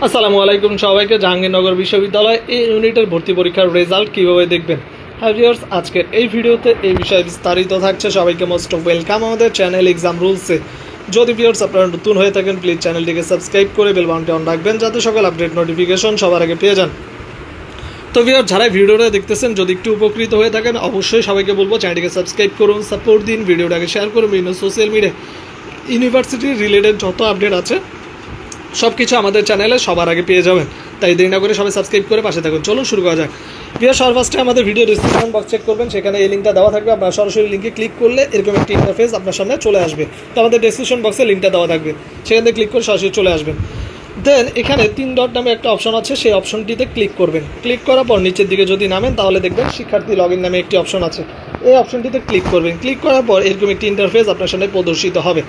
আসসালামু আলাইকুম সবাইকে। জাহাঙ্গীরনগর বিশ্ববিদ্যালয় এই ইউনিটের ভর্তি পরীক্ষার রেজাল্ট কীভাবে দেখবেন। হ্যাঁ ভিউয়ার্স, আজকের এই ভিডিওতে এই বিষয়ে বিস্তারিত থাকছে। সবাইকে মোস্ট ওয়েলকাম আমাদের চ্যানেল এক্সাম রুলসে। যদি ভিউয়ার্স আপনারা নতুন হয়ে থাকেন প্লিজ চ্যানেলটিকে সাবস্ক্রাইব করে বেল বাটনটি অন রাখবেন যাতে সকল আপডেট নোটিফিকেশন সবার আগে পেয়ে যান। তো ভিউয়ার্স, যারা ভিডিওটা দেখতেছেন যদি একটু উপকৃত হয়ে থাকেন অবশ্যই সবাইকে বলবো চ্যানেলটিকে সাবস্ক্রাইব করুন, সাপোর্ট দিন, ভিডিওটাকে শেয়ার করুন। বিভিন্ন সোশ্যাল মিডিয়া ইউনিভার্সিটি রিলেটেড যত আপডেট আছে সব কিছু আমাদের চ্যানেলে সবার আগে পেয়ে যাবেন। তাই দেরি না করে সবাই সাবস্ক্রাইব করে পাশে থাকুন। চলুন শুরু করা যাক। ভিডিও সবার ফার্স্টে আমাদের ভিডিও ডিসক্রিপশন বক্স চেক করবেন, সেখানে এই লিঙ্কটা দেওয়া থাকবে। আপনারা সরাসরি লিঙ্কে ক্লিক করলে এরকম একটি ইন্টারফেস আপনার সামনে চলে আসবে। তো আমাদের ডিসক্রিপশন বক্সে লিঙ্কটা দেওয়া থাকবে, সেখান থেকে ক্লিক করে সরাসরি চলে আসবেন। দেন এখানে 3 ডট নামে একটা অপশন আছে, সেই অপশনটিতে ক্লিক করবেন। ক্লিক করার পর নিচের দিকে যদি নামেন তাহলে দেখবেন শিক্ষার্থী লগ ইন নামে একটি অপশন আছে, এই অপশনটিতে ক্লিক করবেন। ক্লিক করার পর এরকম একটি ইন্টারফেস আপনার সামনে প্রদর্শিত হবে।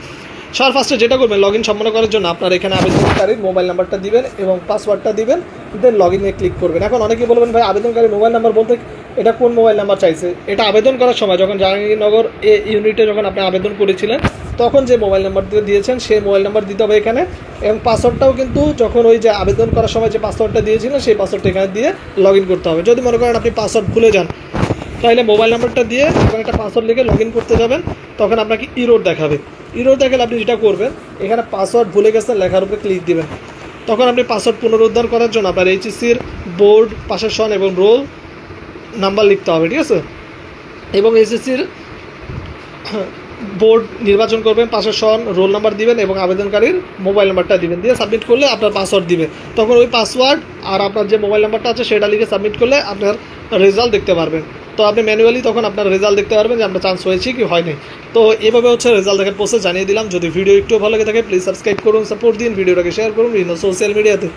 সবার ফার্স্টে যেটা করবেন, লগ ইন সম্পন্ন করার জন্য আপনার এখানে আবেদনকারীর মোবাইল নাম্বারটা দিবেন এবং পাসওয়ার্ডটা দিবেন। দেন লগ ইনে ক্লিক করবেন। এখন অনেকেই বলবেন ভাই আবেদনকারীর মোবাইল নাম্বার বলতে এটা কোন মোবাইল নাম্বার চাইছে? এটা আবেদন করার সময় যখন জাহাঙ্গীরনগর এ ইউনিটে যখন আপনি আবেদন করেছিলেন তখন যে মোবাইল নাম্বার দিয়েছেন সেই মোবাইল নাম্বার দিতে হবে এখানে। এবং পাসওয়ার্ডটাও কিন্তু যখন ওই যে আবেদন করার সময় যে পাসওয়ার্ডটা দিয়েছিলেন সেই পাসওয়ার্ডটা এখানে দিয়ে লগ ইন করতে হবে। যদি মনে করেন আপনি পাসওয়ার্ড ভুলে যান তাহলে মোবাইল নাম্বারটা দিয়ে এবং একটা পাসওয়ার্ড লিখে লগ ইন করতে যাবেন, তখন আপনাকে ইরোর দেখাবে। ইরোর দেখালে আপনি যেটা করবেন, এখানে পাসওয়ার্ড ভুলে গেছেন লেখার উপরে ক্লিক দিবেন। তখন আপনি পাসওয়ার্ড পুনরুদ্ধার করার জন্য আপনার এইচএসসির বোর্ড, পাশের সন এবং রোল নাম্বার লিখতে হবে, ঠিক আছে? এবং এইচএসসির বোর্ড নির্বাচন করবেন, পাশের সন, রোল নাম্বার দিবেন এবং আবেদনকারীর মোবাইল নাম্বারটা দিবেন। দিয়ে সাবমিট করলে আপনার পাসওয়ার্ড দিবে। তখন ওই পাসওয়ার্ড আর আপনার যে মোবাইল নাম্বারটা আছে সেটা লিখে সাবমিট করলে আপনার রেজাল্ট দেখতে পারবেন। তো আপনি ম্যানুয়ালি তখন আপনার রেজাল্ট দেখতে পারবেন যে আপনার চান্স হয়েছে কি হয়নি। তো এভাবে হচ্ছে রেজাল্ট দেখার প্রসেস জানিয়ে দিলাম। যদি ভিডিও একটু ভালো লাগে থাকে প্লিজ সাবস্ক্রাইব করুন, সাপোর্ট দিন, ভিডিওটাকে শেয়ার করুন বিভিন্ন সোশ্যাল মিডিয়াতে।